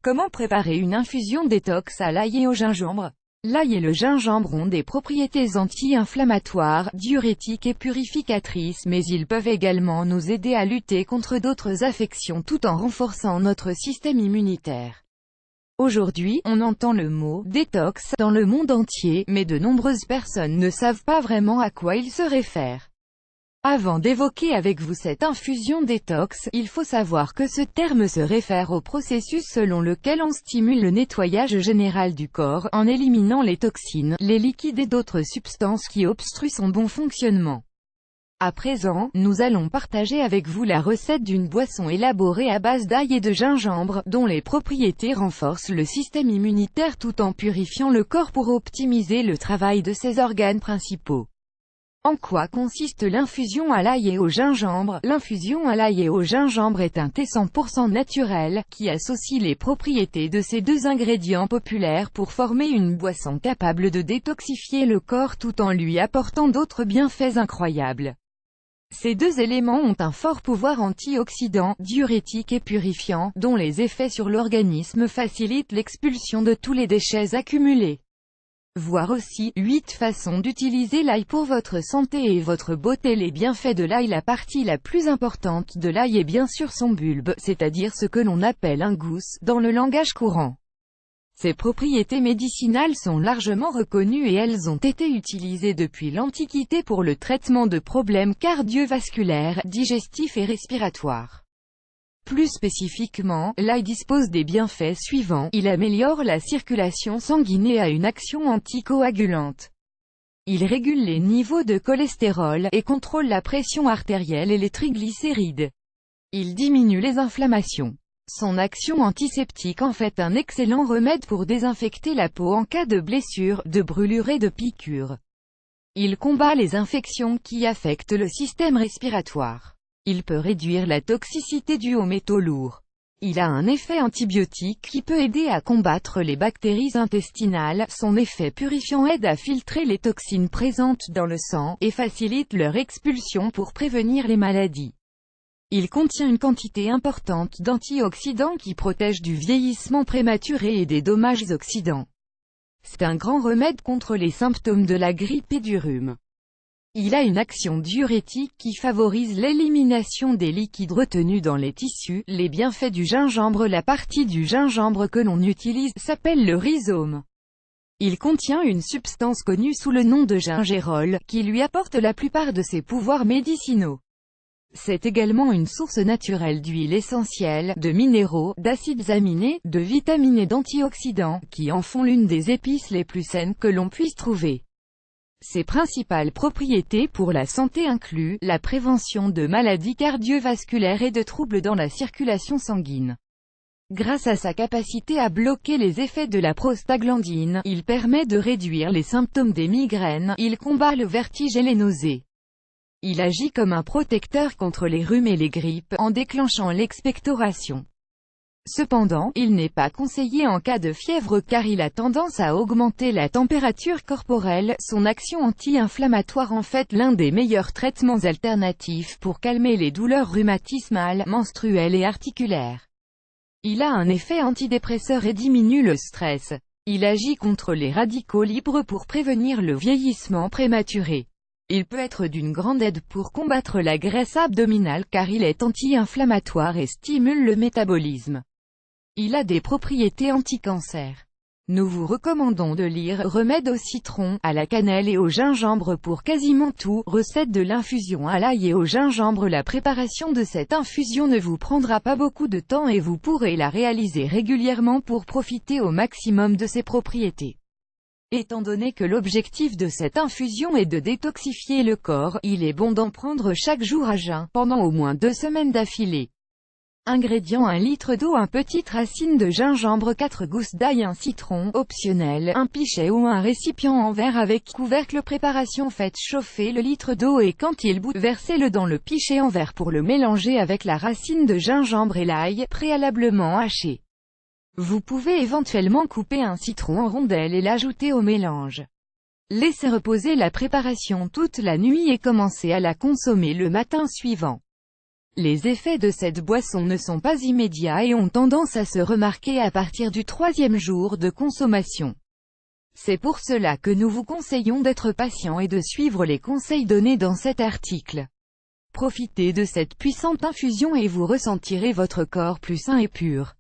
Comment préparer une infusion détox à l'ail et au gingembre? L'ail et le gingembre ont des propriétés anti-inflammatoires, diurétiques et purificatrices, mais ils peuvent également nous aider à lutter contre d'autres affections tout en renforçant notre système immunitaire. Aujourd'hui, on entend le mot « détox » dans le monde entier, mais de nombreuses personnes ne savent pas vraiment à quoi il se réfère. Avant d'évoquer avec vous cette infusion détox, il faut savoir que ce terme se réfère au processus selon lequel on stimule le nettoyage général du corps, en éliminant les toxines, les liquides et d'autres substances qui obstruent son bon fonctionnement. À présent, nous allons partager avec vous la recette d'une boisson élaborée à base d'ail et de gingembre, dont les propriétés renforcent le système immunitaire tout en purifiant le corps pour optimiser le travail de ses organes principaux. En quoi consiste l'infusion à l'ail et au gingembre? L'infusion à l'ail et au gingembre est un thé 100% naturel, qui associe les propriétés de ces deux ingrédients populaires pour former une boisson capable de détoxifier le corps tout en lui apportant d'autres bienfaits incroyables. Ces deux éléments ont un fort pouvoir antioxydant, diurétique et purifiant, dont les effets sur l'organisme facilitent l'expulsion de tous les déchets accumulés. Voir aussi, 8 façons d'utiliser l'ail pour votre santé et votre beauté. Les bienfaits de l'ail. La partie la plus importante de l'ail est bien sûr son bulbe, c'est-à-dire ce que l'on appelle un gousse, dans le langage courant. Ses propriétés médicinales sont largement reconnues et elles ont été utilisées depuis l'Antiquité pour le traitement de problèmes cardiovasculaires, digestifs et respiratoires. Plus spécifiquement, l'ail dispose des bienfaits suivants. Il améliore la circulation sanguine et a une action anticoagulante. Il régule les niveaux de cholestérol, et contrôle la pression artérielle et les triglycérides. Il diminue les inflammations. Son action antiseptique en fait un excellent remède pour désinfecter la peau en cas de blessures, de brûlures et de piqûres. Il combat les infections qui affectent le système respiratoire. Il peut réduire la toxicité due aux métaux lourds. Il a un effet antibiotique qui peut aider à combattre les bactéries intestinales. Son effet purifiant aide à filtrer les toxines présentes dans le sang, et facilite leur expulsion pour prévenir les maladies. Il contient une quantité importante d'antioxydants qui protègent du vieillissement prématuré et des dommages oxydants. C'est un grand remède contre les symptômes de la grippe et du rhume. Il a une action diurétique qui favorise l'élimination des liquides retenus dans les tissus. Les bienfaits du gingembre. La partie du gingembre que l'on utilise s'appelle le rhizome. Il contient une substance connue sous le nom de gingérol, qui lui apporte la plupart de ses pouvoirs médicinaux. C'est également une source naturelle d'huile essentielle, de minéraux, d'acides aminés, de vitamines et d'antioxydants, qui en font l'une des épices les plus saines que l'on puisse trouver. Ses principales propriétés pour la santé incluent la prévention de maladies cardiovasculaires et de troubles dans la circulation sanguine. Grâce à sa capacité à bloquer les effets de la prostaglandine, il permet de réduire les symptômes des migraines. Il combat le vertige et les nausées. Il agit comme un protecteur contre les rhumes et les grippes, en déclenchant l'expectoration. Cependant, il n'est pas conseillé en cas de fièvre car il a tendance à augmenter la température corporelle. Son action anti-inflammatoire en fait l'un des meilleurs traitements alternatifs pour calmer les douleurs rhumatismales, menstruelles et articulaires. Il a un effet antidépresseur et diminue le stress. Il agit contre les radicaux libres pour prévenir le vieillissement prématuré. Il peut être d'une grande aide pour combattre la graisse abdominale car il est anti-inflammatoire et stimule le métabolisme. Il a des propriétés anti-cancer. Nous vous recommandons de lire « Remède au citron, à la cannelle et au gingembre » pour quasiment tout. Recette de l'infusion à l'ail et au gingembre. La préparation de cette infusion ne vous prendra pas beaucoup de temps et vous pourrez la réaliser régulièrement pour profiter au maximum de ses propriétés. Étant donné que l'objectif de cette infusion est de détoxifier le corps, il est bon d'en prendre chaque jour à jeun, pendant au moins 2 semaines d'affilée. Ingrédients: 1 litre d'eau, 1 petite racine de gingembre, 4 gousses d'ail, 1 citron, optionnel, 1 pichet ou un récipient en verre avec couvercle. Préparation: faites chauffer le litre d'eau et quand il bout, versez-le dans le pichet en verre pour le mélanger avec la racine de gingembre et l'ail, préalablement haché. Vous pouvez éventuellement couper un citron en rondelles et l'ajouter au mélange. Laissez reposer la préparation toute la nuit et commencez à la consommer le matin suivant. Les effets de cette boisson ne sont pas immédiats et ont tendance à se remarquer à partir du 3e jour de consommation. C'est pour cela que nous vous conseillons d'être patient et de suivre les conseils donnés dans cet article. Profitez de cette puissante infusion et vous ressentirez votre corps plus sain et pur.